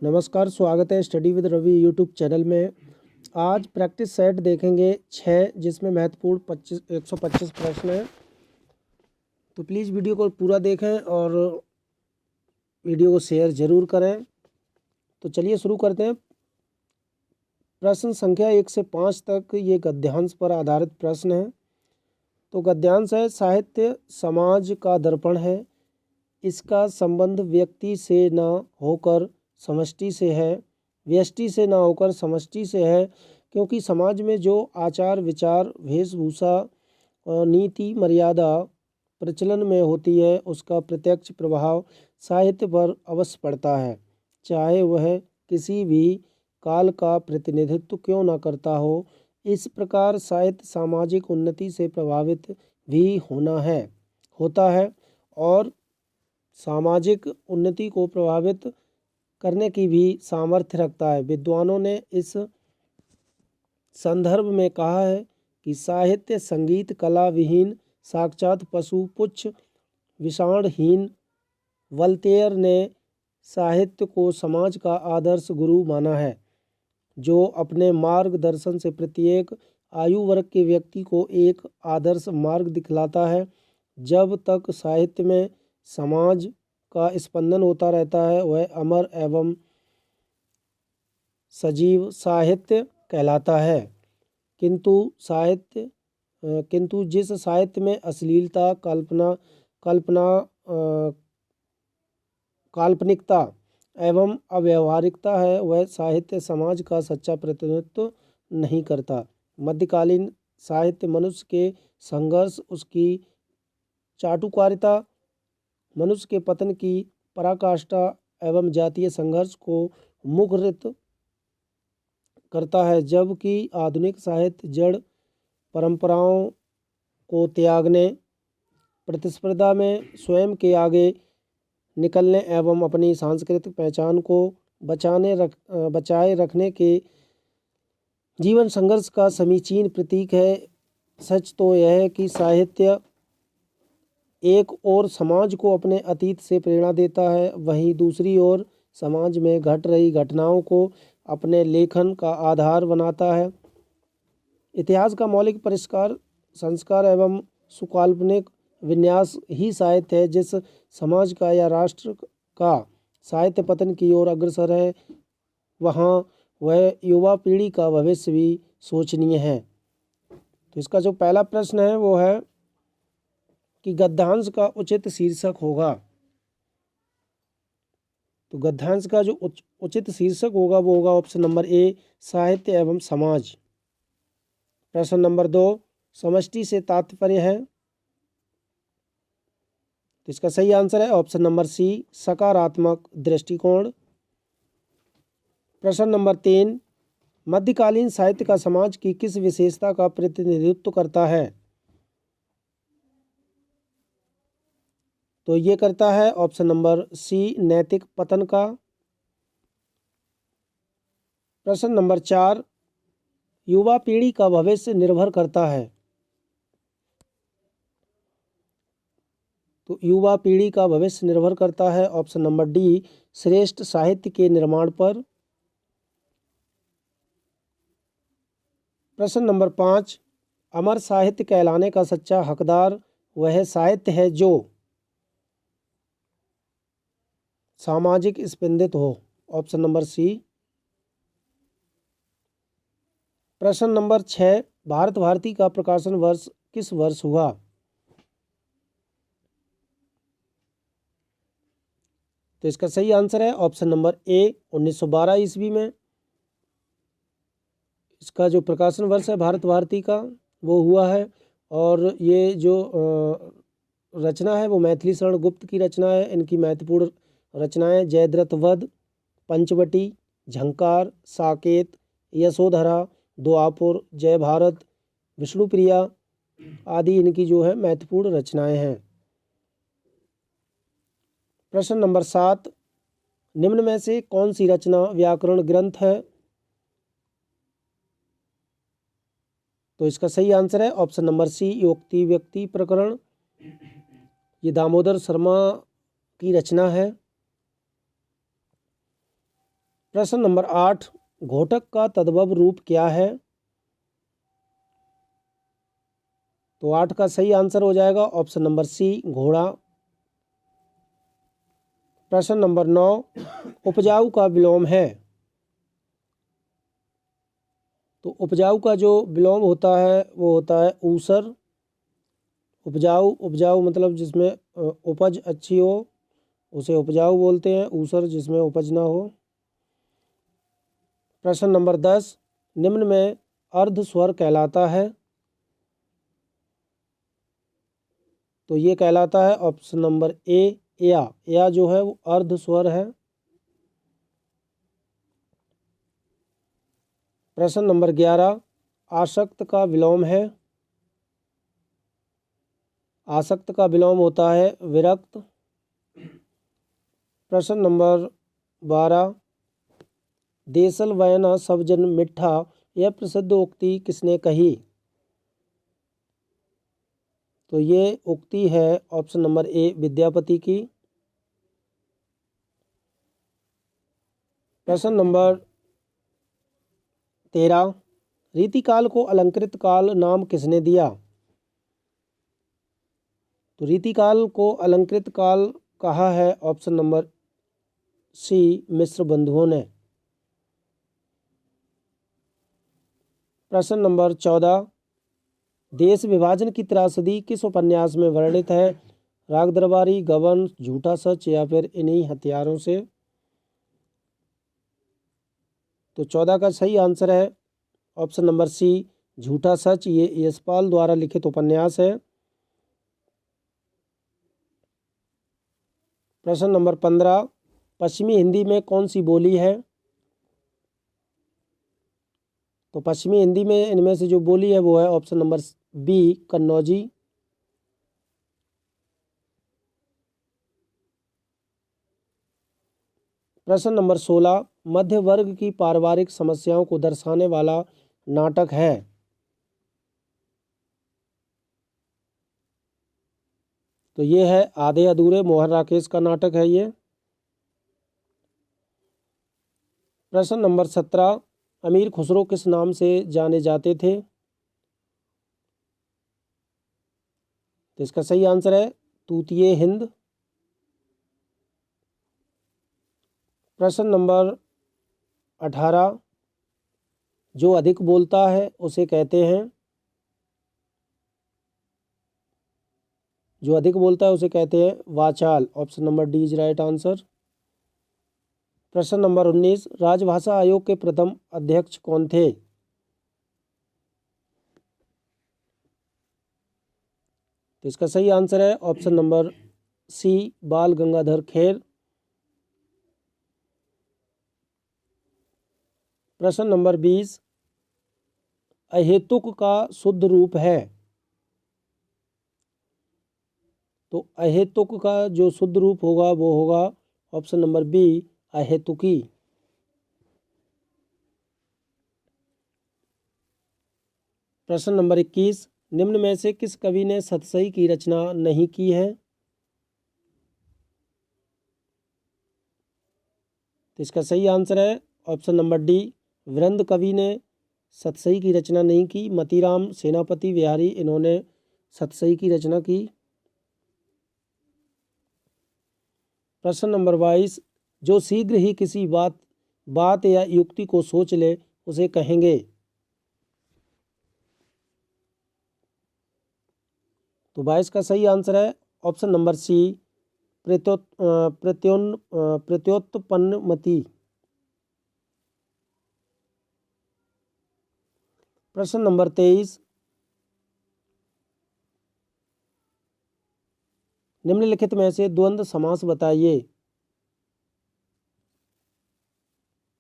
नमस्कार, स्वागत है study with Ravi YouTube channel में। आज प्रैक्टिस सेट देखेंगे 6, जिसमें महत्वपूर्ण 125 प्रश्न हैं। तो प्लीज़ वीडियो को पूरा देखें और वीडियो को शेयर ज़रूर करें। तो चलिए शुरू करते हैं। प्रश्न संख्या 1 से 5 तक ये गद्यांश पर आधारित प्रश्न है। तो गद्यांश है, साहित्य समाज का दर्पण है। इसका संबंध व्यक्ति से न होकर समष्टि से है, व्यष्टि से न होकर समष्टि से है, क्योंकि समाज में जो आचार विचार वेशभूषा नीति मर्यादा प्रचलन में होती है, उसका प्रत्यक्ष प्रभाव साहित्य पर अवश्य पड़ता है, चाहे वह किसी भी काल का प्रतिनिधित्व क्यों न करता हो। इस प्रकार साहित्य सामाजिक उन्नति से प्रभावित भी होता है और सामाजिक उन्नति को प्रभावित करने की भी सामर्थ्य रखता है। विद्वानों ने इस संदर्भ में कहा है कि साहित्य संगीत कला विहीन साक्षात पशु पुच्छ विषाणहीन। वोल्टेयर ने साहित्य को समाज का आदर्श गुरु माना है, जो अपने मार्गदर्शन से प्रत्येक आयु वर्ग के व्यक्ति को एक आदर्श मार्ग दिखलाता है। जब तक साहित्य में समाज का स्पंदन होता रहता है, वह अमर एवं सजीव साहित्य कहलाता है। किंतु जिस साहित्य में अश्लीलता, काल्पनिकता एवं अव्यवहारिकता है, वह साहित्य समाज का सच्चा प्रतिनिधित्व नहीं करता। मध्यकालीन साहित्य मनुष्य के संघर्ष, उसकी चाटुकारिता, मनुष्य के पतन की पराकाष्ठा एवं जातीय संघर्ष को मुखरित करता है, जबकि आधुनिक साहित्य जड़ परंपराओं को त्यागने, प्रतिस्पर्धा में स्वयं के आगे निकलने एवं अपनी सांस्कृतिक पहचान को बचाए रखने के जीवन संघर्ष का समीचीन प्रतीक है। सच तो यह है कि साहित्य एक ओर समाज को अपने अतीत से प्रेरणा देता है, वहीं दूसरी ओर समाज में घट रही घटनाओं को अपने लेखन का आधार बनाता है। इतिहास का मौलिक परिष्कार, संस्कार एवं सुकाल्पनिक विन्यास ही साहित्य है। जिस समाज का या राष्ट्र का साहित्य पतन की ओर अग्रसर है, वहाँ वह युवा पीढ़ी का भविष्य भी सोचनीय है। तो इसका जो पहला प्रश्न है वो है कि गद्यांश का उचित शीर्षक होगा। तो गद्यांश का जो उचित शीर्षक होगा वो होगा ऑप्शन नंबर ए, साहित्य एवं समाज। प्रश्न नंबर 2, समष्टि से तात्पर्य है। तो इसका सही आंसर है ऑप्शन नंबर सी, सकारात्मक दृष्टिकोण। प्रश्न नंबर 3, मध्यकालीन साहित्य का समाज की किस विशेषता का प्रतिनिधित्व करता है? तो ये करता है ऑप्शन नंबर सी, नैतिक पतन का। प्रश्न नंबर 4, युवा पीढ़ी का भविष्य निर्भर करता है। तो युवा पीढ़ी का भविष्य निर्भर करता है ऑप्शन नंबर डी, श्रेष्ठ साहित्य के निर्माण पर। प्रश्न नंबर 5, अमर साहित्य कहलाने का सच्चा हकदार वह साहित्य है जो सामाजिक स्पंदित हो। Option number C. प्रश्न नंबर 6, भारत भारती का प्रकाशन वर्ष किस वर्ष हुआ? तो इसका सही आंसर है ऑप्शन नंबर ए, 1912 ईस्वी में इसका जो प्रकाशन वर्ष है भारत भारती का वो हुआ है। और ये जो रचना है वो मैथिली शरण गुप्त की रचना है। इनकी महत्वपूर्ण रचनाएं जयद्रथ वध, पंचवटी, झंकार, साकेत, यशोधरा, द्वापुर, जय भारत, विष्णुप्रिया आदि इनकी जो है महत्वपूर्ण रचनाएं हैं। प्रश्न नंबर 7, निम्न में से कौन सी रचना व्याकरण ग्रंथ है? तो इसका सही आंसर है ऑप्शन नंबर सी, योक्ति व्यक्ति प्रकरण। ये दामोदर शर्मा की रचना है। प्रश्न नंबर 8, घोटक का तद्भव रूप क्या है? तो 8 का सही आंसर हो जाएगा ऑप्शन नंबर सी, घोड़ा। प्रश्न नंबर 9, उपजाऊ का विलोम है। तो उपजाऊ का जो विलोम होता है वो होता है ऊसर। उपजाऊ, उपजाऊ मतलब जिसमें उपज अच्छी हो उसे उपजाऊ बोलते हैं, ऊसर जिसमें उपज ना हो। प्रश्न नंबर 10, निम्न में अर्ध स्वर कहलाता है। तो ये कहलाता है ऑप्शन नंबर ए, या जो है वो अर्ध स्वर है। प्रश्न नंबर 11, आसक्त का विलोम है। आसक्त का विलोम होता है विरक्त। प्रश्न नंबर 12, देसल वयना सब जन मिठा, यह प्रसिद्ध उक्ति किसने कही? तो ये उक्ति है ऑप्शन नंबर ए, विद्यापति की। प्रश्न नंबर 13, रीतिकाल को अलंकृत काल नाम किसने दिया? तो रीतिकाल को अलंकृत काल कहा है ऑप्शन नंबर सी, मिश्र बंधुओं ने। प्रश्न नंबर 14, देश विभाजन की त्रासदी किस उपन्यास में वर्णित है? राग दरबारी, गबन, झूठा सच या फिर इन्हीं हथियारों से? तो 14 का सही आंसर है ऑप्शन नंबर सी, झूठा सच। ये यशपाल द्वारा लिखित उपन्यास है। प्रश्न नंबर 15, पश्चिमी हिंदी में कौन सी बोली है? तो पश्चिमी हिंदी में इनमें से जो बोली है वो है ऑप्शन नंबर बी, कन्नौजी। प्रश्न नंबर 16, मध्य वर्ग की पारिवारिक समस्याओं को दर्शाने वाला नाटक है। तो ये है आधे अधूरे, मोहन राकेश का नाटक है ये। प्रश्न नंबर 17, अमीर खुसरो किस नाम से जाने जाते थे? तो इसका सही आंसर है तूतिए हिंद। प्रश्न नंबर 18, जो अधिक बोलता है उसे कहते हैं? जो अधिक बोलता है उसे कहते हैं वाचाल। Option number D is right answer. प्रश्न नंबर 19, राजभाषा आयोग के प्रथम अध्यक्ष कौन थे? तो इसका सही आंसर है ऑप्शन नंबर सी, बाल गंगाधर खेर। प्रश्न नंबर 20, अहेतुक का शुद्ध रूप है। तो अहेतुक का जो शुद्ध रूप होगा वो होगा ऑप्शन नंबर बी, अहेतुकी। प्रश्न नंबर 21, निम्न में से किस कवि ने सतसई की रचना नहीं की है? तो इसका सही आंसर है ऑप्शन नंबर डी, वृंद कवि ने सतसई की रचना नहीं की। मतीराम सेनापति बिहारी इन्होंने सतसई की रचना की। प्रश्न नंबर 22, जो शीघ्र ही किसी बात या युक्ति को सोच ले उसे कहेंगे? तो 22 का सही आंसर है ऑप्शन नंबर सी, प्रत्युत्पन्नमति। प्रश्न नंबर 23, निम्नलिखित में से द्वंद्व समास बताइए।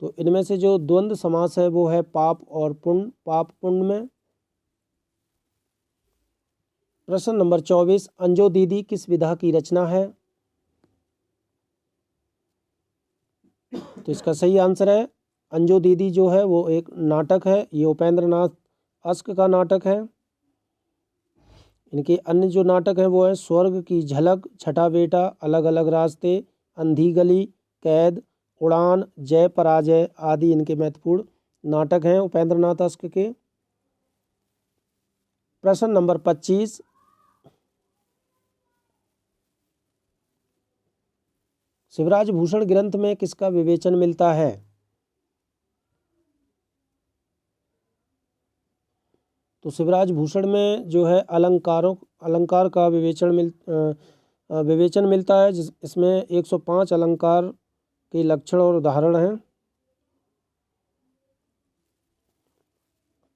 तो इनमें से जो द्वंद्व समास है वो है पाप और पुण्य, पाप पुण्य में। प्रश्न नंबर 24, अंजो दीदी किस विधा की रचना है? तो इसका सही आंसर है अंजो दीदी जो है वो एक नाटक है। ये उपेंद्र नाथ अस्क का नाटक है। इनके अन्य जो नाटक हैं वो है स्वर्ग की झलक, छठा बेटा, अलग अलग रास्ते, अंधी गली, कैद उड़ान, जय पराजय आदि इनके महत्वपूर्ण नाटक हैं उपेंद्र नाथ अश्क के। प्रश्न नंबर 25, शिवराज भूषण ग्रंथ में किसका विवेचन मिलता है? तो शिवराज भूषण में जो है अलंकार का विवेचन मिलता है, इसमें 105 अलंकार के लक्षण और उदाहरण हैं।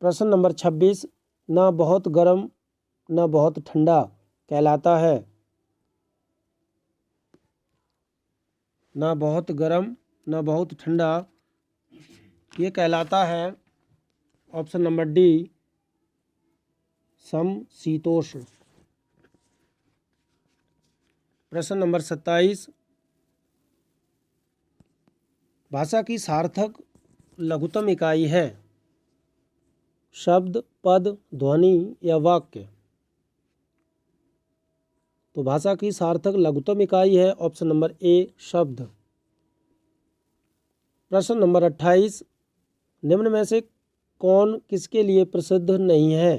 प्रश्न नंबर 26, ना बहुत गर्म न बहुत ठंडा कहलाता है। ना बहुत गर्म न बहुत ठंडा ये कहलाता है ऑप्शन नंबर डी, समशीतोष्ण। प्रश्न नंबर 27, भाषा की सार्थक लघुत्तम इकाई है शब्द, पद, ध्वनि या वाक्य? तो भाषा की सार्थक लघुत्तम इकाई है ऑप्शन नंबर ए, शब्द। प्रश्न नंबर 28, निम्न में से कौन किसके लिए प्रसिद्ध नहीं है?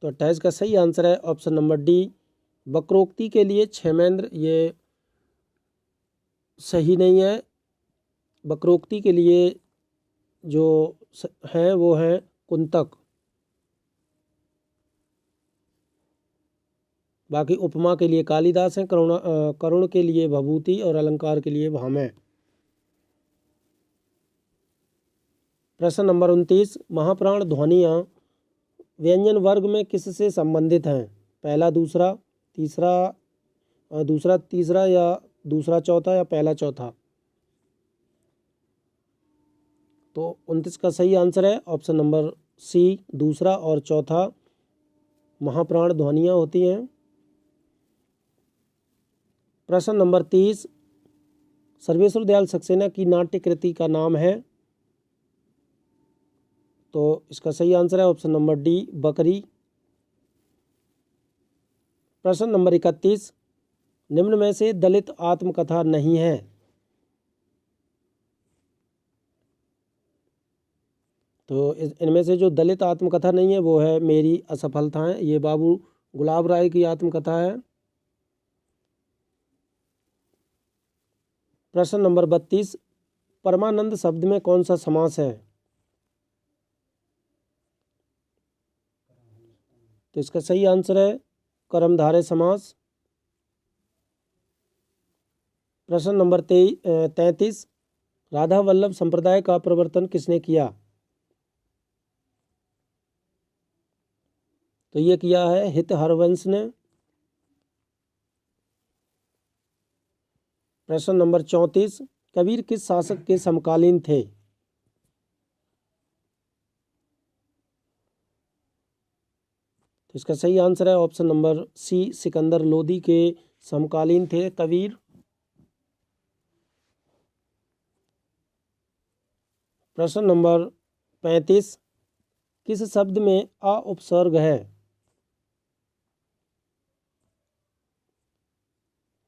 तो 28 का सही आंसर है ऑप्शन नंबर डी, वक्रोक्ति के लिए क्षेमेंद्र। ये सही नहीं है। वक्रोक्ति के लिए जो है वो है कुंतक। बाकी उपमा के लिए कालिदास हैं, करुण के लिए भभूति और अलंकार के लिए भामह। प्रश्न नंबर 29, महाप्राण ध्वनियाँ व्यंजन वर्ग में किससे संबंधित हैं? पहला दूसरा तीसरा या दूसरा चौथा या पहला चौथा? तो 29 का सही आंसर है ऑप्शन नंबर सी, दूसरा और चौथा महाप्राण ध्वनियाँ होती हैं। प्रश्न नंबर 30, सर्वेश्वर दयाल सक्सेना की नाट्य कृति का नाम है? तो इसका सही आंसर है ऑप्शन नंबर डी, बकरी। प्रश्न नंबर 31, निम्न में से दलित आत्मकथा नहीं है? तो इनमें से जो दलित आत्मकथा नहीं है वो है मेरी असफलताएं। ये बाबू गुलाब राय की आत्मकथा है। प्रश्न नंबर 32, परमानंद शब्द में कौन सा समास है? तो इसका सही आंसर है कर्मधारय समास। प्रश्न नंबर 33, राधा वल्लभ संप्रदाय का प्रवर्तन किसने किया? तो ये किया है हित हरवंश ने। प्रश्न नंबर 34, कबीर किस शासक के समकालीन थे? तो इसका सही आंसर है option number C, Sikandar Lodi के समकालीन थे कबीर। प्रश्न नंबर 35, किस शब्द में अ उपसर्ग है?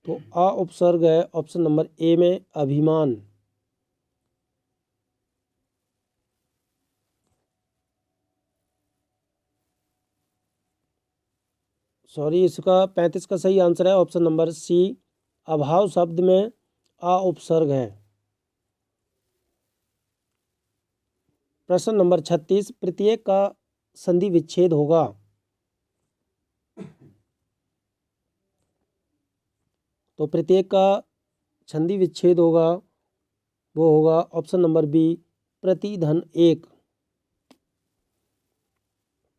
तो अ उपसर्ग है ऑप्शन नंबर ए में, अभिमान। इसका 35 का सही आंसर है ऑप्शन नंबर सी, अभाव शब्द में आ उपसर्ग है। प्रश्न नंबर 36, प्रत्येक का संधि विच्छेद होगा? तो प्रत्येक का संधि विच्छेद होगा वो होगा ऑप्शन नंबर बी, प्रति धन एक।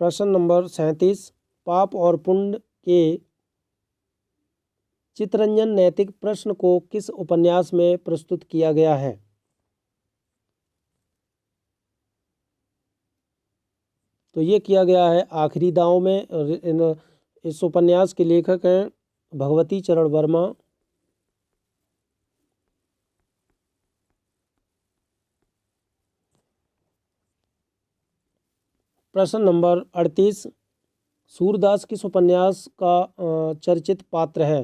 प्रश्न नंबर 37, पाप और पुण्य के चित्रंजन नैतिक प्रश्न को किस उपन्यास में प्रस्तुत किया गया है? तो ये किया गया है आखिरी दांव में। इस उपन्यास के लेखक हैं भगवती चरण वर्मा। प्रश्न नंबर 38, सूरदास किस उपन्यास का चर्चित पात्र है?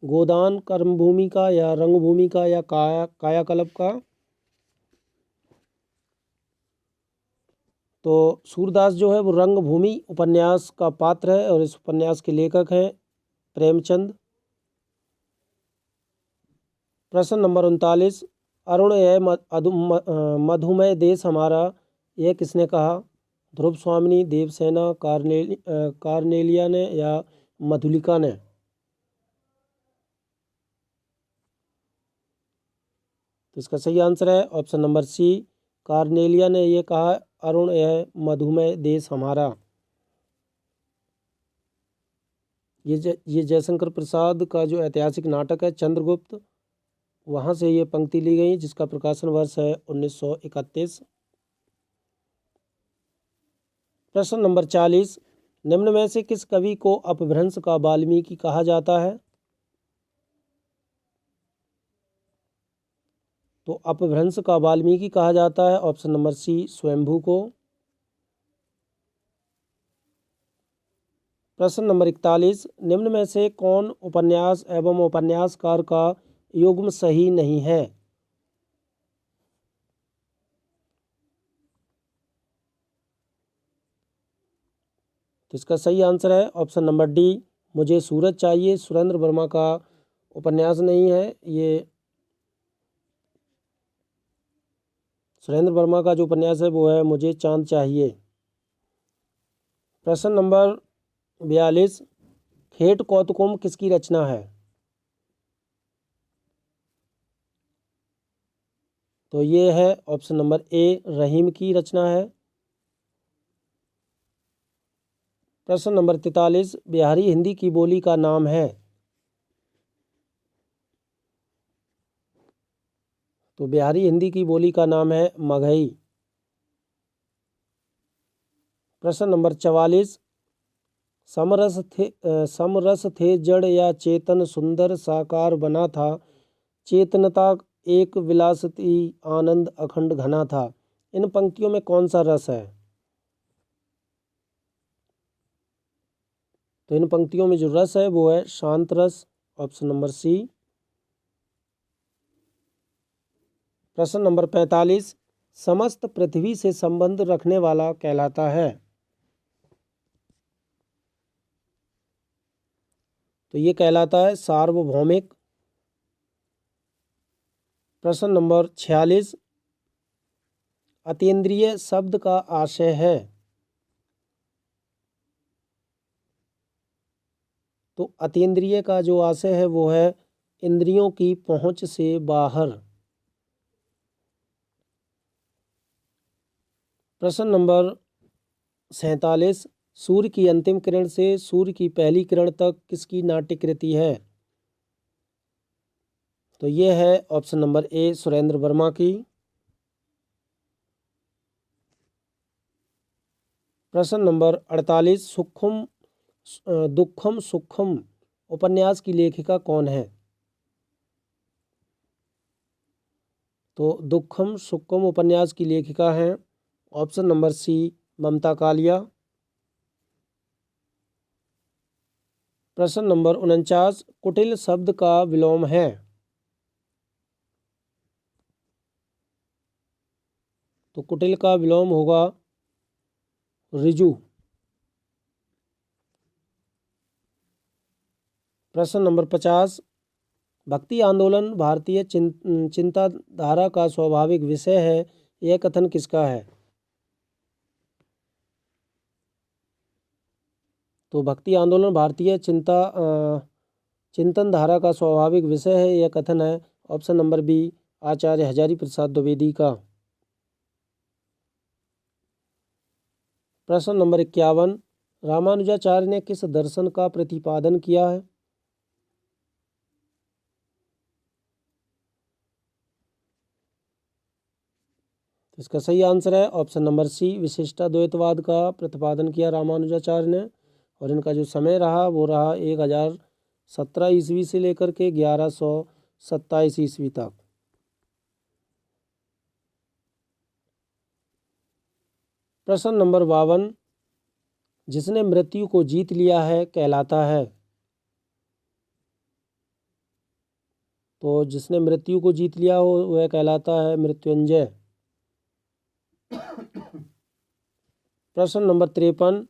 गोदान कर्मभूमि का या रंगभूमि का या कायाकल्प का? तो सूरदास जो है वो रंगभूमि उपन्यास का पात्र है और इस उपन्यास के लेखक हैं प्रेमचंद। प्रश्न नंबर 39, अरुण यह मधुमय देश हमारा, यह किसने कहा? ध्रुव स्वामिनी, देवसेना, कार्नेलिया ने या मधुलिका ने? तो इसका सही आंसर है ऑप्शन नंबर सी, कार्नेलिया ने यह कहा अरुण यह मधुमय देश हमारा। ये जयशंकर प्रसाद का जो ऐतिहासिक नाटक है चंद्रगुप्त, वहाँ से ये पंक्ति ली गई जिसका प्रकाशन वर्ष है 1931। प्रश्न नंबर 40, निम्न में से किस कवि को अपभ्रंश का वाल्मीकि कहा जाता है? तो अपभ्रंश का वाल्मीकि कहा जाता है ऑप्शन नंबर सी, स्वयंभू को। प्रश्न नंबर 41, निम्न में से कौन उपन्यास एवं उपन्यासकार का युग्म सही नहीं है? तो इसका सही आंसर है ऑप्शन नंबर डी, मुझे सूरज चाहिए। सुरेंद्र वर्मा का उपन्यास नहीं है ये। सुरेंद्र वर्मा का जो उपन्यास है वो है मुझे चांद चाहिए। प्रश्न नंबर 42, खेट कौतुकम किसकी रचना है? तो ये है ऑप्शन नंबर ए, रहीम की रचना है। प्रश्न नंबर 43, बिहारी हिंदी की बोली का नाम है? तो बिहारी हिंदी की बोली का नाम है मगही। प्रश्न नंबर 44, समरस थे जड़ या चेतन, सुंदर साकार बना था, चेतनता एक विलासती, आनंद अखंड घना था। इन पंक्तियों में कौन सा रस है? तो इन पंक्तियों में जो रस है वो है शांत रस, ऑप्शन नंबर सी। प्रश्न नंबर 45, समस्त पृथ्वी से संबंध रखने वाला कहलाता है? तो ये कहलाता है सार्वभौमिक। प्रश्न नंबर 46, अतीन्द्रिय शब्द का आशय है? तो अतीन्द्रिय का जो आशय है वो है इंद्रियों की पहुंच से बाहर। प्रश्न नंबर 47, सूर्य की अंतिम किरण से सूर्य की पहली किरण तक किसकी नाट्य कृति है? तो ये है option number A, Surendra Verma की। प्रश्न नंबर 48, दुखम सुखम उपन्यास की लेखिका कौन है? तो दुखम सुखम उपन्यास की लेखिका हैं ऑप्शन नंबर सी, ममता कालिया। प्रश्न नंबर 49, कुटिल शब्द का विलोम है? तो कुटिल का विलोम होगा ऋजु। प्रश्न नंबर 50, भक्ति आंदोलन भारतीय चिंताधारा का स्वाभाविक विषय है, यह कथन किसका है? तो भक्ति आंदोलन भारतीय चिंतन धारा का स्वाभाविक विषय है, यह कथन है ऑप्शन नंबर बी, आचार्य हजारी प्रसाद द्विवेदी का। प्रश्न नंबर 51, रामानुजाचार्य ने किस दर्शन का प्रतिपादन किया है? तो इसका सही आंसर है ऑप्शन नंबर सी, विशिष्टाद्वैतवाद का प्रतिपादन किया रामानुजाचार्य ने। और इनका जो समय रहा वो रहा 1017 ईस्वी से लेकर के 1127 ईस्वी तक। प्रश्न नंबर 52, जिसने मृत्यु को जीत लिया है कहलाता है? तो जिसने मृत्यु को जीत लिया हो वह कहलाता है मृत्युंजय। प्रश्न नंबर 53,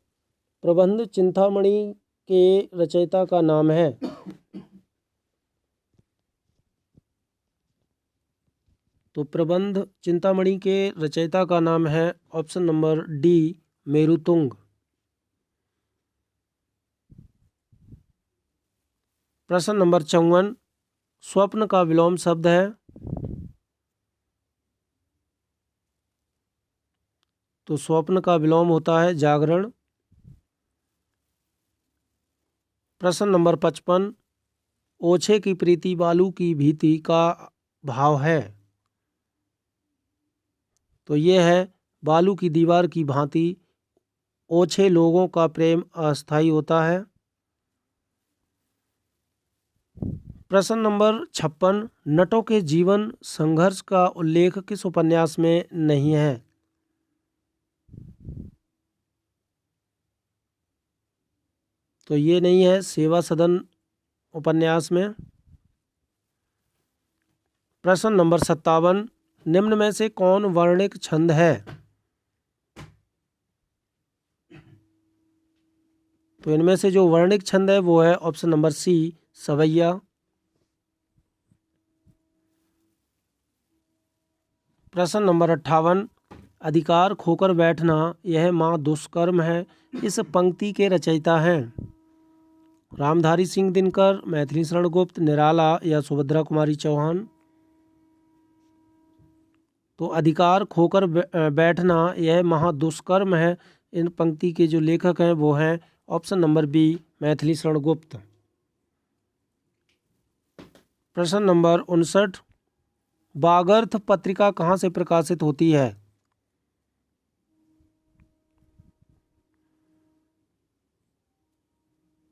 प्रबंध चिंतामणि के रचयिता का नाम है। तो प्रबंध चिंतामणि के रचयिता का नाम है ऑप्शन नंबर डी, मेरुतुंग। प्रश्न नंबर 54, स्वप्न का विलोम शब्द है। तो स्वप्न का विलोम होता है जागरण। प्रश्न नंबर 55, ओछे की प्रीति बालू की भीति का भाव है। तो ये है बालू की दीवार की भांति ओछे लोगों का प्रेम अस्थायी होता है। प्रश्न नंबर 56, नटों के जीवन संघर्ष का उल्लेख किस उपन्यास में नहीं है। तो ये नहीं है सेवा सदन उपन्यास में। प्रश्न नंबर 57, निम्न में से कौन वर्णिक छंद है। तो इनमें से जो वर्णिक छंद है वो है ऑप्शन नंबर सी, सवैया। प्रश्न नंबर 58, अधिकार खोकर बैठना यह माँ दुष्कर्म है, इस पंक्ति के रचयिता हैं रामधारी सिंह दिनकर, मैथिली शरण गुप्त, निराला या सुभद्रा कुमारी चौहान। तो अधिकार खोकर बैठना यह महादुष्कर्म है, इन पंक्ति के जो लेखक हैं वो हैं option number B, Maithili Sharan Gupt. प्रश्न नंबर 59, वागर्थ पत्रिका कहाँ से प्रकाशित होती है।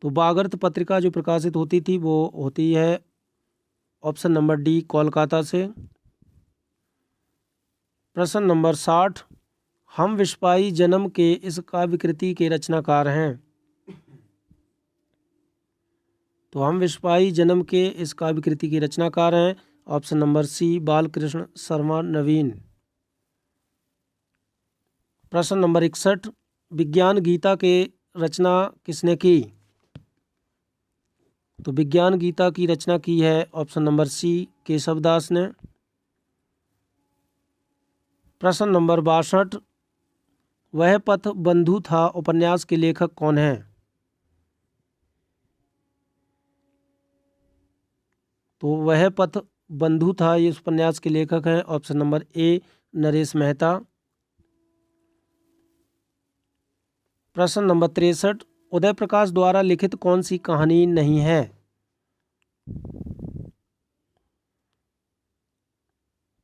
तो वागर्थ पत्रिका जो प्रकाशित होती थी वो होती है ऑप्शन नंबर डी, कोलकाता से। प्रश्न नंबर 60, हम विश्वाई जन्म के इस काव्य कृति के रचनाकार हैं। तो हम विश्वाई जन्म के इस काव्य कृति के रचनाकार हैं option number C, Balkrishna Sharma Naveen. प्रश्न नंबर 61, विज्ञान गीता के रचना किसने की। तो विज्ञान गीता की रचना की है ऑप्शन नंबर सी, केशवदास ने। प्रश्न नंबर 62, वह पथ बंधु था उपन्यास के लेखक कौन है। तो वह पथ बंधु था ये इस उपन्यास के लेखक हैं option number A, Naresh Mehta. प्रश्न नंबर 63, उदय प्रकाश द्वारा लिखित कौन सी कहानी नहीं है।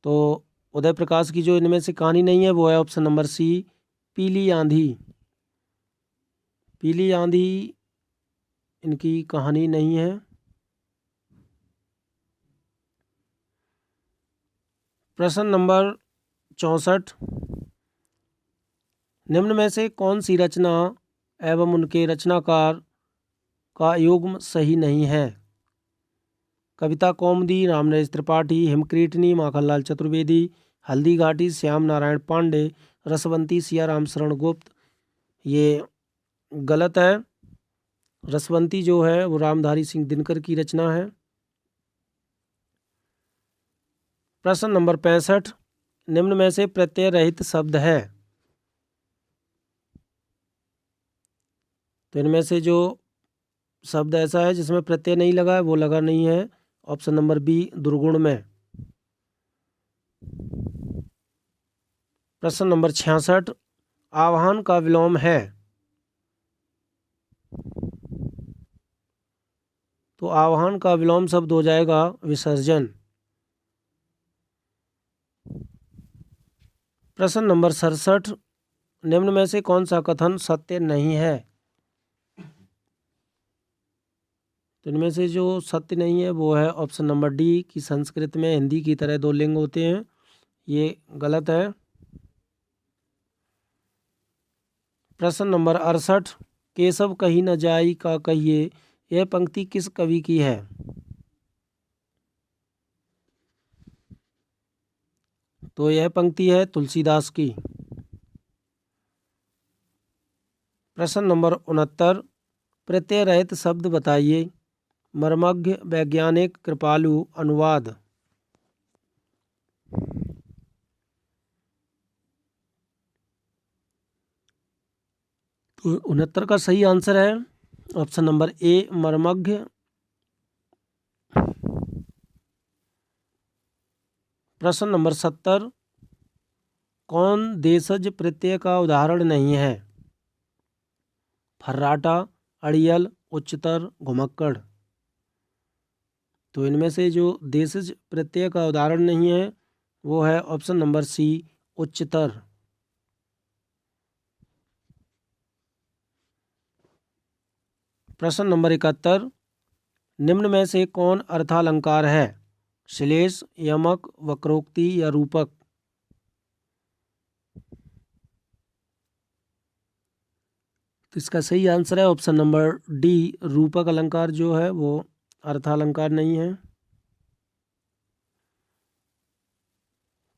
तो उदय प्रकाश की जो इनमें से कहानी नहीं है वो है ऑप्शन नंबर सी, पीली आंधी। पीली आंधी इनकी कहानी नहीं है। प्रश्न नंबर 64, निम्न में से कौन सी रचना एवं उनके रचनाकार का युग्म सही नहीं है। कविता कौमुदी रामनरेश त्रिपाठी, हिमक्रीटनी माखनलाल चतुर्वेदी, हल्दी घाटी श्याम नारायण पांडे, रसवंती सियाराम शरण गुप्त। ये गलत है। रसवंती जो है वो रामधारी सिंह दिनकर की रचना है। प्रश्न नंबर 65, निम्न में से प्रत्यय रहित शब्द है। तो इनमें से जो शब्द ऐसा है जिसमें प्रत्यय नहीं लगा है वो लगा नहीं है ऑप्शन नंबर बी, दुर्गुण में। प्रश्न नंबर 66, आह्वान का विलोम है। तो आह्वान का विलोम शब्द हो जाएगा विसर्जन। प्रश्न नंबर 67, निम्न में से कौन सा कथन सत्य नहीं है। तो इनमें से जो सत्य नहीं है वो है ऑप्शन नंबर डी कि संस्कृत में हिंदी की तरह दो लिंग होते हैं। ये गलत है। प्रश्न नंबर 68, केशव कहीं न जाई का कहिए, यह पंक्ति किस कवि की है। तो यह पंक्ति है तुलसीदास की। प्रश्न नंबर 69, प्रत्यय रहित शब्द बताइए। मर्मज्ञ, वैज्ञानिक, कृपालु, अनुवाद। तो 69 का सही आंसर है ऑप्शन नंबर ए, मर्मज्ञ। प्रश्न नंबर 70, कौन देशज प्रत्यय का उदाहरण नहीं है? फर्राटा, अड़ियल, उच्चतर, घुमक्कड़। तो इनमें से जो देशज प्रत्यय का उदाहरण नहीं है वो है ऑप्शन नंबर सी, उच्चतर। प्रश्न नंबर 71, निम्न में से कौन अर्थालंकार है? श्लेष, यमक, वक्रोक्ति या रूपक। तो इसका सही आंसर है ऑप्शन नंबर डी, रूपक अलंकार जो है वो अर्थालंकार नहीं है।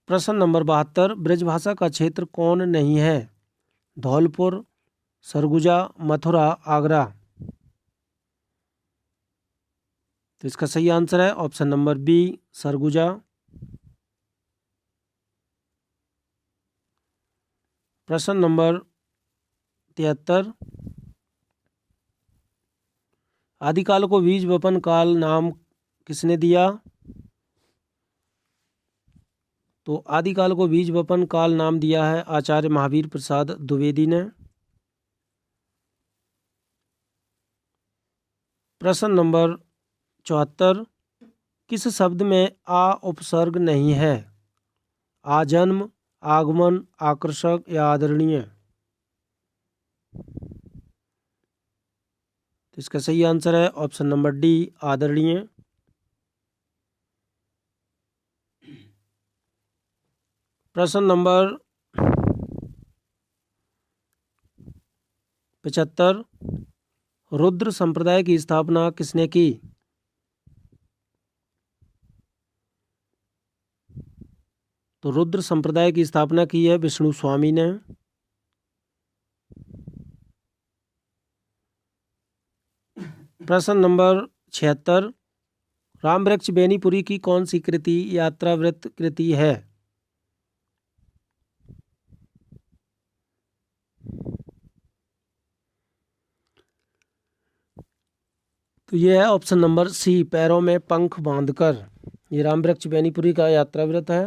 प्रश्न नंबर 72, ब्रजभाषा का क्षेत्र कौन नहीं है? धौलपुर, सरगुजा, मथुरा, आगरा। तो इसका सही आंसर है ऑप्शन नंबर बी, सरगुजा। प्रश्न नंबर 73, आदिकाल को बीज वपन काल नाम किसने दिया? तो आदिकाल को बीज वपन काल नाम दिया है आचार्य महावीर प्रसाद द्विवेदी ने। प्रश्न नंबर 74, किस शब्द में आ उपसर्ग नहीं है? आजन्म, आगमन, आकर्षक या आदरणीय। तो इसका सही आंसर है ऑप्शन नंबर डी, आदरणीय। प्रश्न नंबर 75, रुद्र संप्रदाय की स्थापना किसने की? तो रुद्र संप्रदाय की स्थापना की है विष्णु स्वामी ने। प्रश्न नंबर 76, राम वृक्ष बेनीपुरी की कौन सी कृति यात्रावृत्त कृति है? तो ये है ऑप्शन नंबर सी, पैरों में पंख बांधकर। ये राम वृक्ष बेनीपुरी का यात्रावृत्त है।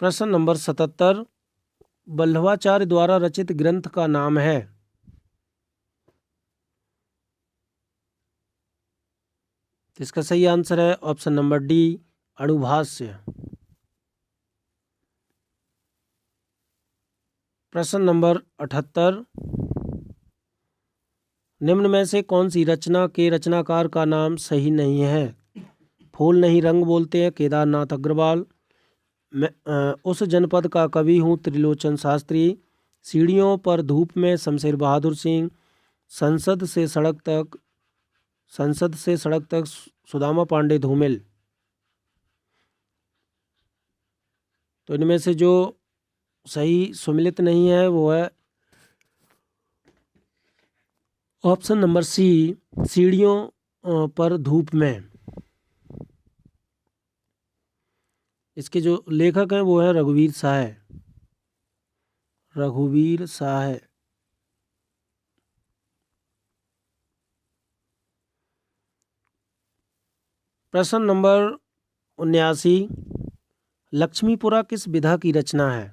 प्रश्न नंबर 77, वल्लभाचार्य द्वारा रचित ग्रंथ का नाम है? तो इसका सही आंसर है ऑप्शन नंबर डी, अणुभाष्य। प्रश्न नंबर 78, निम्न में से कौन सी रचना के रचनाकार का नाम सही नहीं है? फूल नहीं रंग बोलते हैं, केदारनाथ अग्रवाल। मैं उस जनपद का कवि हूँ, त्रिलोचन शास्त्री। सीढ़ियों पर धूप में, शमशेर बहादुर सिंह। संसद से सड़क तक सुदामा पांडे धूमिल। तो इनमें से जो सही सुमिलित नहीं है वो है ऑप्शन नंबर सी, सीढ़ियों पर धूप में। इसके जो लेखक हैं वो है रघुवीर साय। प्रश्न नंबर 79, लक्ष्मीपुरा किस विधा की रचना है?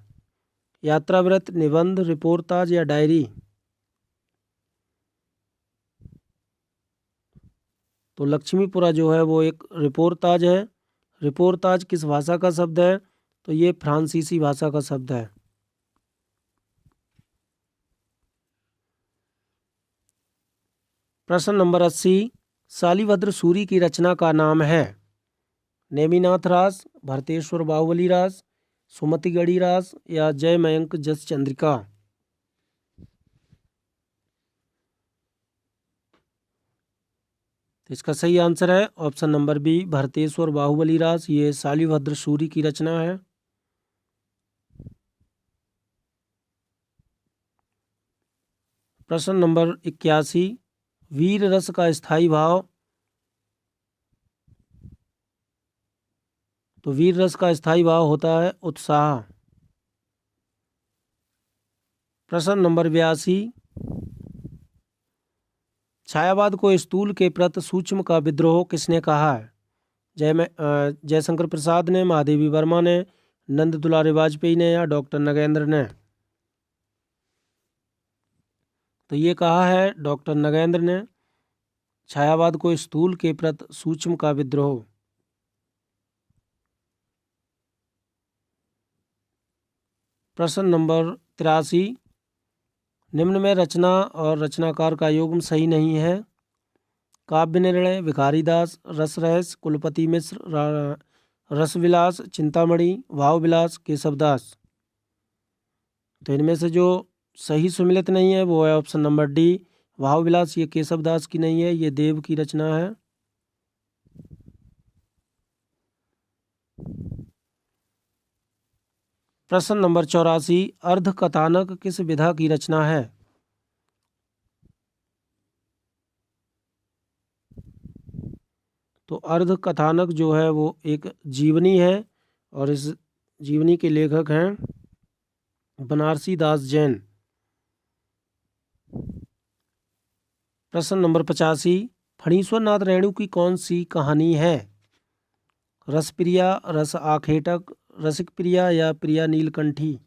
यात्रावृत्त, निबंध, रिपोर्टाज या डायरी। तो लक्ष्मीपुरा जो है वो एक रिपोर्टाज है। रिपोर्टाज किस भाषा का शब्द है? तो ये फ्रांसीसी भाषा का शब्द है। प्रश्न नंबर 80, शालिभद्र सूरी की रचना का नाम है? नेमिनाथ रास, भरतेश्वर बाहुबली रास, सुमतिगढ़ी रास या जय मयंक जस चंद्रिका। तो इसका सही आंसर है option number B, Bharateshwar Bahubali Raas. ये शालिभद्र सूरी की रचना है। प्रश्न नंबर 81, वीर रस का स्थायी भाव। तो वीर रस का स्थायी भाव होता है उत्साह। प्रश्न नंबर 82, छायावाद को स्थूल के प्रति सूक्ष्म का विद्रोह किसने कहा है? जयशंकर प्रसाद ने, महादेवी वर्मा ने, नंद दुलारे वाजपेयी ने या डॉक्टर नगेंद्र ने? तो ये कहा है डॉक्टर नगेंद्र ने, छायावाद को स्थूल के प्रति सूक्ष्म का विद्रोह। प्रश्न नंबर 83, निम्न में रचना और रचनाकार का युग्म सही नहीं है। काव्य निर्णय, भिखारीदास, रस रहस्य, कुलपति मिश्र, रसविलास, चिंतामणि, भावविलास, केशवदास। तो इनमें से जो सही सुमिलित नहीं है वो है ऑप्शन नंबर डी, भावविलास। ये केशवदास की नहीं है, ये देव की रचना है। प्रश्न नंबर 84, अर्ध कथानक किस विधा की रचना है? तो अर्ध कथानक जो है वो एक जीवनी है और इस जीवनी के लेखक हैं बनारसी दास जैन। प्रश्न नंबर 85, फणीश्वर नाथ रेणु की कौन सी कहानी है? रसप्रिया, रस आखेटक, रसिक प्रिया या प्रिया नीलकंठी?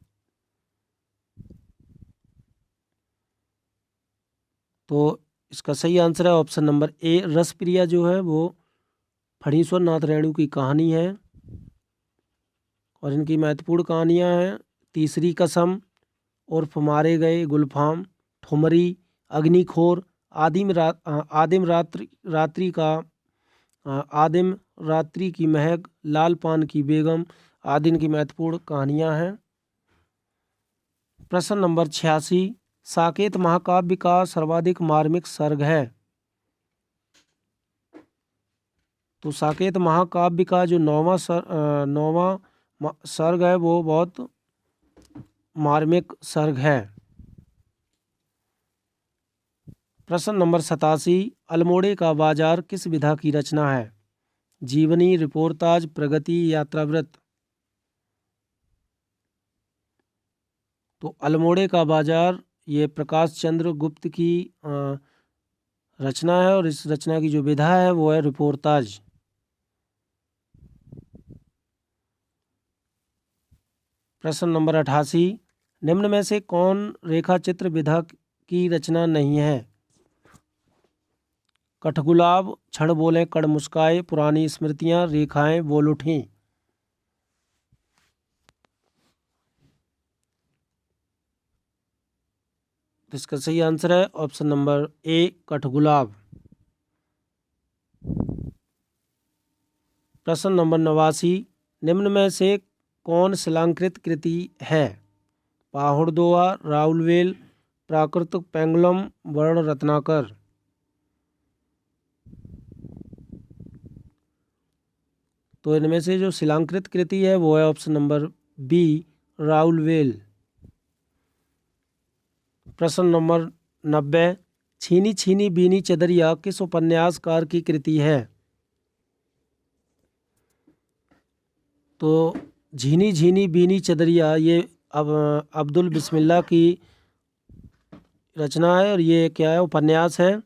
तो इसका सही आंसर है ऑप्शन नंबर ए, रसप्रिया जो है वो फणीश्वर नाथ रेणु की कहानी है। और इनकी महत्वपूर्ण कहानियां हैं तीसरी कसम, उर्फ मारे गए, गुलफाम, ठुमरी, अग्निखोर, आदिम रात्रि की महक, लाल पान की बेगम आदि इनकी महत्वपूर्ण कहानियां हैं। प्रश्न नंबर 86, साकेत महाकाव्य का सर्वाधिक मार्मिक सर्ग है? तो साकेत महाकाव्य का जो नौवां सर्ग है वो बहुत मार्मिक सर्ग है। प्रश्न नंबर 87, अल्मोड़े का बाजार किस विधा की रचना है? जीवनी, रिपोर्ताज, प्रगति, यात्रावृत्त? तो अल्मोड़े का बाजार ये प्रकाश चंद्र गुप्त की रचना है और इस रचना की जो विधा है वो है रिपोर्ताज। प्रश्न नंबर 88, निम्न में से कौन रेखा चित्र विधा की रचना नहीं है? कठगुलाब, क्षण बोले कण मुस्काए, पुरानी स्मृतियां, रेखाएं बोल उठी? तो इसका सही आंसर है ऑप्शन नंबर ए, कठगुलाब। प्रश्न नंबर 89, निम्न में से कौन शिलांकृत कृति है? पाहुड़ दोहा, राउलवेल, प्राकृतिक पेंगुलम, वर्ण रत्नाकर? तो इनमें से जो शिलांकृत कृति है वो है ऑप्शन नंबर बी, राउलवेल। प्रश्न नंबर 90, छीनी छीनी बीनी चदरिया किस उपन्यासकार की कृति है? तो झीनी झीनी बीनी चदरिया ये अब अब्दुल बिस्मिल्लाह की रचना है और ये क्या है, उपन्यास है।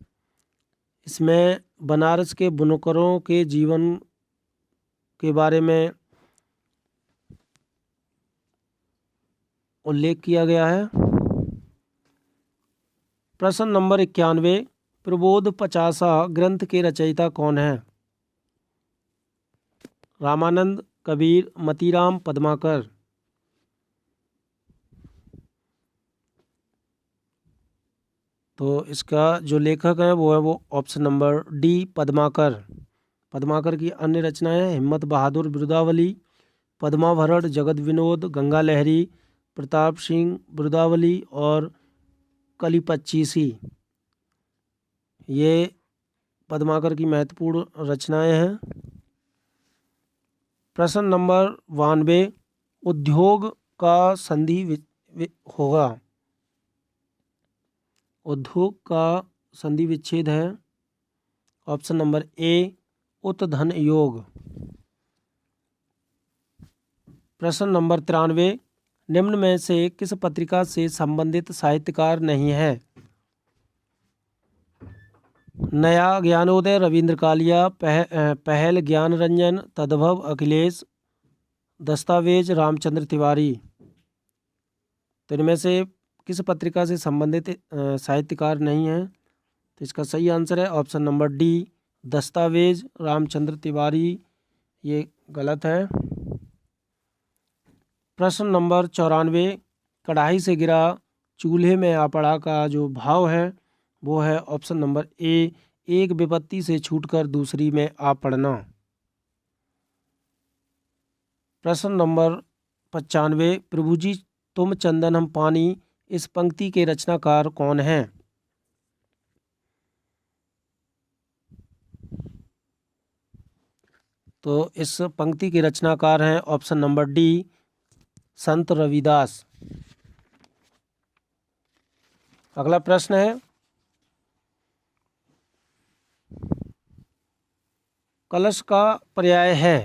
इसमें बनारस के बुनकरों के जीवन के बारे में उल्लेख किया गया है। प्रश्न नंबर 91, प्रबोध 50 ग्रंथ के रचयिता कौन है? रामानंद, कबीर, मतीराम, पद्माकर? तो इसका जो लेखक है वो है वो option number D, Padmakar. Padmakar की अन्य रचनाएं हिम्मत बहादुर बिरुदावली, पद्माभरण, जगत विनोद, गंगा लहरी, प्रताप सिंह बिरुदावली और कली 25। ये पद्माकर की महत्वपूर्ण रचनाएं हैं। प्रश्न नंबर 92, उद्योग का होगा। उद्योग का संधि विच्छेद है ऑप्शन नंबर ए उत्धन योग। प्रश्न नंबर 93, निम्न में से किस पत्रिका से संबंधित साहित्यकार नहीं है? नया ज्ञानोदय रविंद्र कालिया, पहल ज्ञान रंजन, तद्भव अखिलेश, दस्तावेज रामचंद्र तिवारी। तो इनमें से किस पत्रिका से संबंधित साहित्यकार नहीं है? तो इसका सही आंसर है ऑप्शन नंबर डी दस्तावेज रामचंद्र तिवारी। ये गलत है। प्रश्न नंबर 94, कढ़ाई से गिरा चूल्हे में आ पड़ा का जो भाव है वो है ऑप्शन नंबर ए एक विपत्ति से छूटकर दूसरी में आ पड़ना। प्रश्न नंबर 95, प्रभु जी तुम चंदन हम पानी, इस पंक्ति के रचनाकार कौन हैं? तो इस पंक्ति के रचनाकार हैं ऑप्शन नंबर डी संत रविदास। अगला प्रश्न है, कलश का पर्याय है।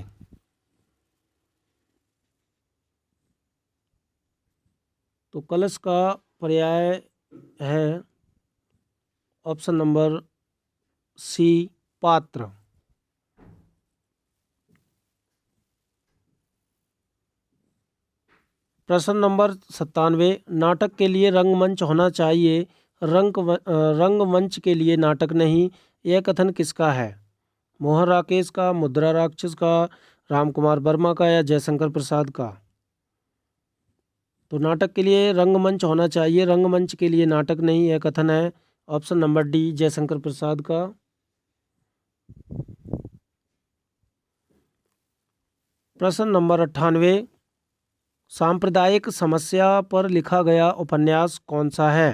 तो कलश का पर्याय है ऑप्शन नंबर सी पात्र। प्रश्न नंबर 97, नाटक के लिए रंगमंच होना चाहिए, रंगमंच के लिए नाटक नहीं, यह कथन किसका है? मोहन राकेश का, मुद्रा राक्षस का, रामकुमार वर्मा का या जयशंकर प्रसाद का? तो नाटक के लिए रंगमंच होना चाहिए, रंगमंच के लिए नाटक नहीं, यह कथन है option number D Jaishankar Prasad का। प्रश्न नंबर 98, सांप्रदायिक समस्या पर लिखा गया उपन्यास कौन सा है?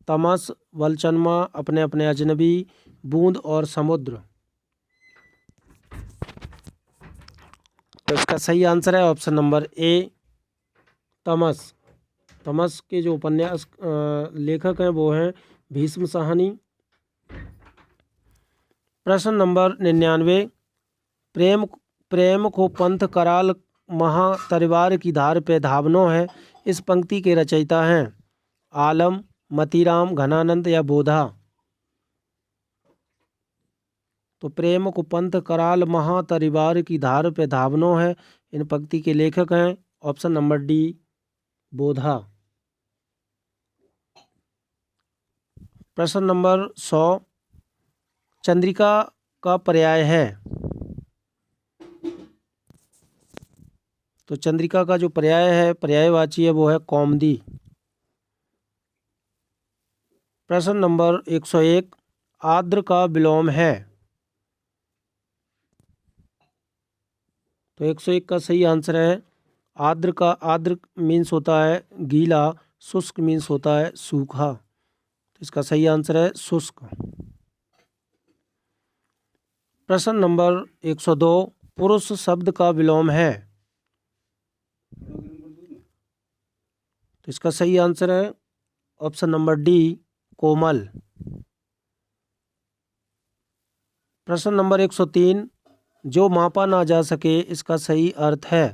तमस, वलचनमा, अपने अपने अजनबी, बूंद और समुद्र। तो इसका सही आंसर है ऑप्शन नंबर ए तमस। तमस के जो उपन्यास लेखक हैं वो हैं भीष्म साहनी। प्रश्न नंबर 99, प्रेम को पंथ कराल महा तलवार की धार पे धावनो है, इस पंक्ति के रचयिता हैं आलम, मतीराम, घनानंद या बोधा? तो प्रेम को पंथ कराल महा तलवार की धार पे धावनो है, इन पंक्ति के लेखक हैं ऑप्शन नंबर डी बोधा। प्रश्न नंबर 100, चंद्रिका का पर्याय है। तो चंद्रिका का जो पर्याय है, पर्यायवाची है, वो है कौमुदी। प्रश्न नंबर 101, आर्द्र का विलोम है। तो 101 का सही आंसर है आर्द्र मीन्स होता है गीला, शुष्क मीन्स होता है सूखा। तो इसका सही आंसर है शुष्क। प्रश्न नंबर 102, पुरुष शब्द का विलोम है। तो इसका सही आंसर है ऑप्शन नंबर डी कोमल। प्रश्न नंबर 103, जो मापा ना जा सके, इसका सही अर्थ है।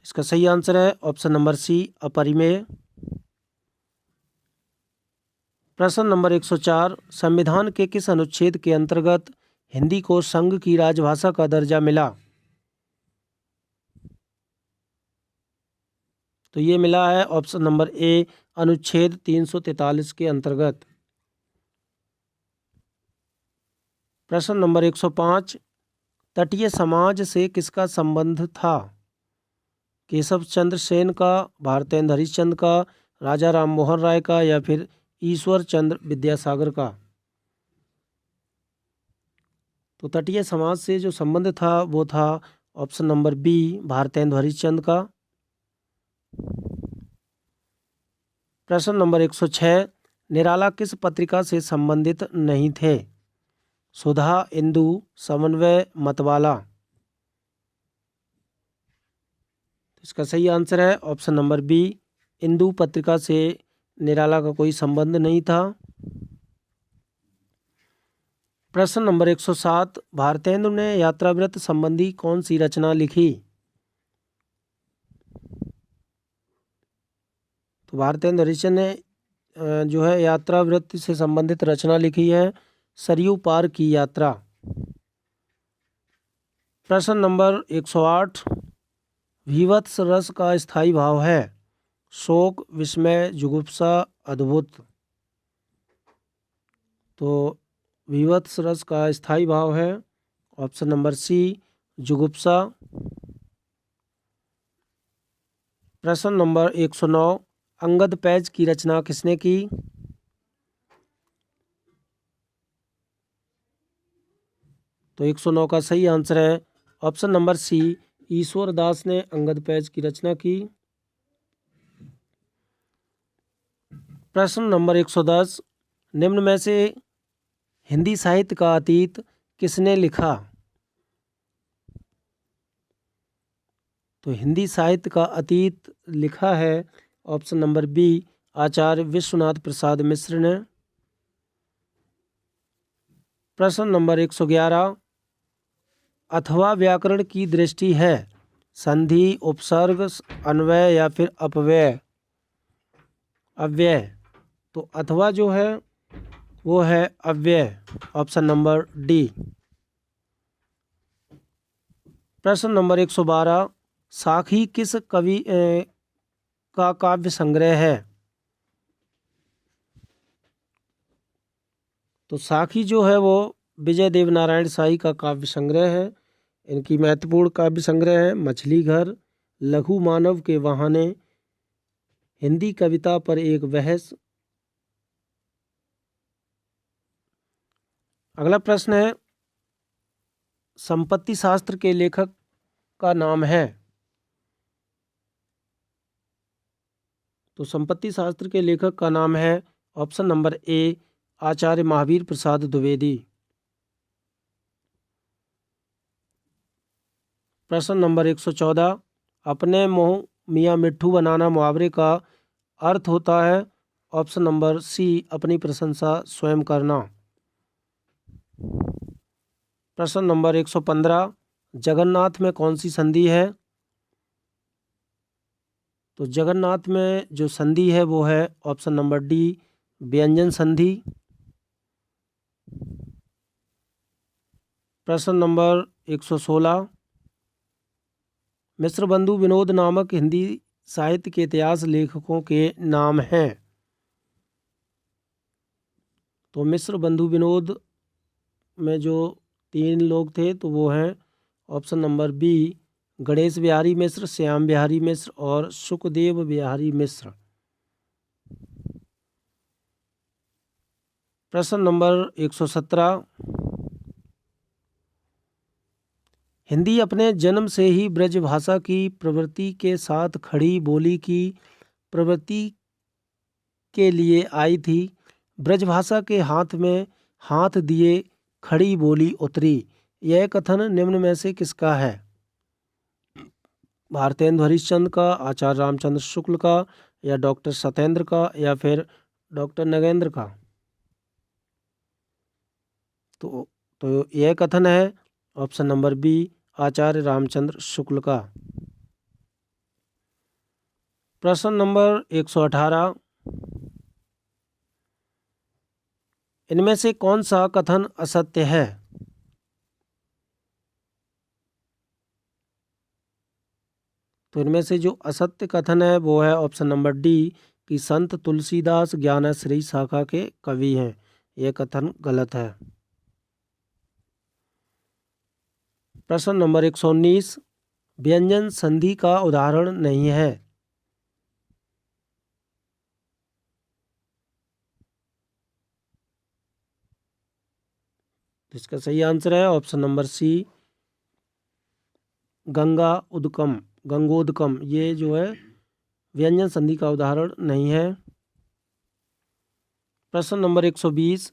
इसका सही आंसर है ऑप्शन नंबर सी अपरिमेय। प्रश्न नंबर 104, संविधान के किस अनुच्छेद के अंतर्गत हिंदी को संघ की राजभाषा का दर्जा मिला? तो ये मिला है ऑप्शन नंबर ए अनुच्छेद 343 के अंतर्गत। प्रश्न नंबर 105, तटीय समाज से किसका संबंध था? केशव चंद्र सेन का, भारतेंद्र हरिश्चंद्र का, राजा राम मोहन राय का या फिर ईश्वर चंद्र विद्यासागर का? तो तटीय समाज से जो संबंध था वो था option number B Bharatendu Harishchandra का। प्रश्न नंबर 106, निराला किस पत्रिका से संबंधित नहीं थे? सुधा, इंदु, समन्वय, मतवाला। इसका सही आंसर है ऑप्शन नंबर बी, इंदु पत्रिका से निराला का कोई संबंध नहीं था। प्रश्न नंबर 107, भारतेंदु ने यात्रावृत्त संबंधी कौन सी रचना लिखी? तो भारतेंदु हरिश्चंद्र ने जो है यात्रावृत्त से संबंधित रचना लिखी है सरयू पार की यात्रा। प्रश्न नंबर 108, विभत्स रस का स्थायी भाव है शोक, विस्मय, जुगुप्सा, अद्भुत। तो विभत्स रस का स्थायी भाव है ऑप्शन नंबर सी, जुगुप्सा। प्रश्न नंबर 109, अंगद पैज की रचना किसने की? तो 109 का सही आंसर है ऑप्शन नंबर सी, ईश्वर दास ने अंगद पैज की रचना की। प्रश्न नंबर 110, निम्न में से हिंदी साहित्य का अतीत किसने लिखा? तो हिंदी साहित्य का अतीत लिखा है ऑप्शन नंबर बी, आचार्य विश्वनाथ प्रसाद मिश्र ने। प्रश्न नंबर 111, अथवा व्याकरण की दृष्टि है संधि, उपसर्ग, अन्वय या फिर अपव्यय, अव्यय। तो अथवा जो है वो है अव्यय, ऑप्शन नंबर डी। प्रश्न नंबर 112, साखी किस कवि का काव्य संग्रह है? तो साखी जो है वो विजय देवनारायण शाही का काव्य संग्रह है। इनकी महत्वपूर्ण काव्य संग्रह है मछली घर, लघु मानव के बहाने, हिंदी कविता पर एक बहस। अगला प्रश्न है, संपत्ति शास्त्र के लेखक का नाम है? तो संपत्ति शास्त्र के लेखक का नाम है ऑप्शन नंबर ए, आचार्य महावीर प्रसाद द्विवेदी। प्रश्न नंबर 114, अपने मुंह मियाँ मिट्ठू बनाना मुहावरे का अर्थ होता है ऑप्शन नंबर सी, अपनी प्रशंसा स्वयं करना। प्रश्न नंबर 115, जगन्नाथ में कौन सी संधि है? तो जगन्नाथ में जो संधि है वो है ऑप्शन नंबर डी, व्यंजन संधि। प्रश्न नंबर 116, मिश्र बंधु विनोद नामक हिंदी साहित्य के इतिहास लेखकों के नाम हैं? तो मिश्र बंधु विनोद में जो 3 लोग थे तो वो हैं option number B, Ganesh Bihari Mishra, Shyam Bihari Mishra और सुखदेव बिहारी मिश्र। प्रश्न नंबर 117, हिंदी अपने जन्म से ही ब्रज भाषा की प्रवृत्ति के साथ खड़ी बोली की प्रवृत्ति के लिए आई थी। ब्रजभाषा के हाथ में हाथ दिए खड़ी बोली उतरी, यह कथन निम्न में से किसका है? भारतेंदु हरिश्चंद्र का, आचार्य रामचंद्र शुक्ल का, या डॉक्टर सत्येंद्र का, या फिर डॉक्टर नगेंद्र का? तो यह कथन है ऑप्शन नंबर बी, आचार्य रामचंद्र शुक्ल का। प्रश्न नंबर 118, इनमें से कौन सा कथन असत्य है? तो इनमें से जो असत्य कथन है वो है ऑप्शन नंबर डी, कि संत तुलसीदास ज्ञानाश्रयी शाखा के कवि हैं। यह कथन गलत है। प्रश्न नंबर 119, व्यंजन संधि का उदाहरण नहीं है? तो इसका सही आंसर है ऑप्शन नंबर सी, गंगा उदकम, गंगोदकम। ये जो है व्यंजन संधि का उदाहरण नहीं है। प्रश्न नंबर 120,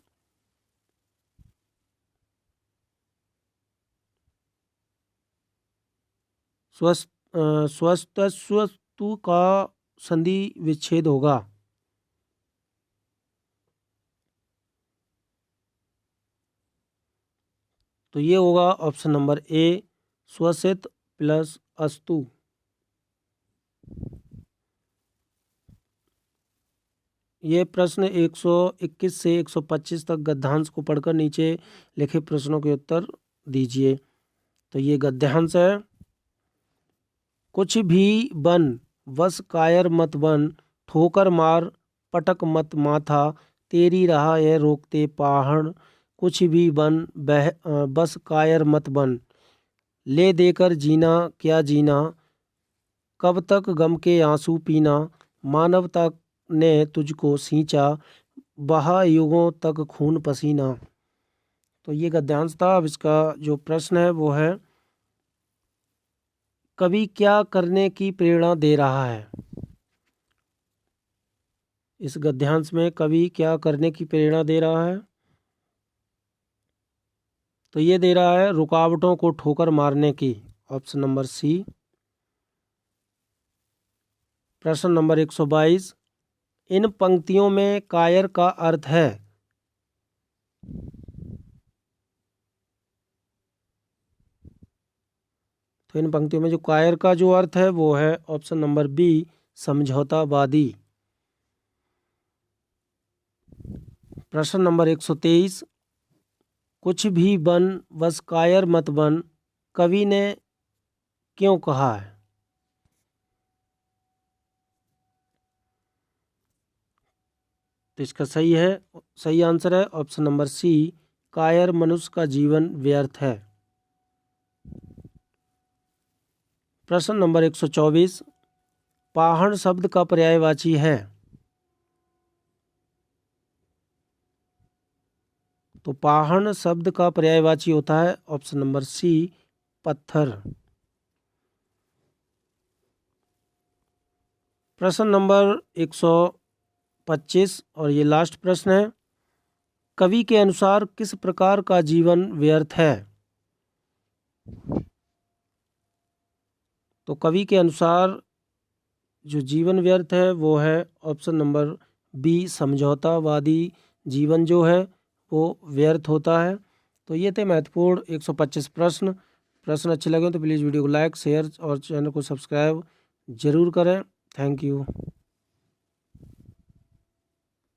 स्वस्तस्वस्तु का संधि विच्छेद होगा। तो ये होगा ऑप्शन नंबर ए, स्वसित प्लस अस्तु। ये प्रश्न 121 से 125 तक गद्यांश को पढ़कर नीचे लिखे प्रश्नों के उत्तर दीजिए। तो ये गद्यांश है। कुछ भी बन बस कायर मत बन, ठोकर मार पटक मत माथा, तेरी राह है रोकते पहाड़। कुछ भी बन बस कायर मत बन, ले देकर जीना क्या जीना, कब तक गम के आंसू पीना, मानवता ने तुझको सींचा, बहा युगों तक खून पसीना। तो ये गद्यांश था। अब इसका जो प्रश्न है वो है, कवि क्या करने की प्रेरणा दे रहा है। इस गद्यांश में कवि क्या करने की प्रेरणा दे रहा है। तो ये दे रहा है रुकावटों को ठोकर मारने की, ऑप्शन नंबर सी। प्रश्न नंबर 122, इन पंक्तियों में कायर का अर्थ है। तो इन पंक्तियों में जो कायर का जो अर्थ है वो है ऑप्शन नंबर बी, समझौतावादी। प्रश्न नंबर 123, कुछ भी बन बस कायर मत बन, कवि ने क्यों कहा है। तो इसका सही आंसर है ऑप्शन नंबर सी, कायर मनुष्य का जीवन व्यर्थ है। प्रश्न नंबर 124, पाहण शब्द का पर्यायवाची है। तो पाहण शब्द का पर्यायवाची होता है ऑप्शन नंबर सी, पत्थर। प्रश्न नंबर 125 और ये लास्ट प्रश्न है, कवि के अनुसार किस प्रकार का जीवन व्यर्थ है। तो कवि के अनुसार जो जीवन व्यर्थ है वो है ऑप्शन नंबर बी, समझौतावादी जीवन जो है वो व्यर्थ होता है। तो ये थे महत्वपूर्ण 125 प्रश्न। प्रश्न अच्छे लगे तो प्लीज़ वीडियो को लाइक शेयर और चैनल को सब्सक्राइब जरूर करें। Thank you.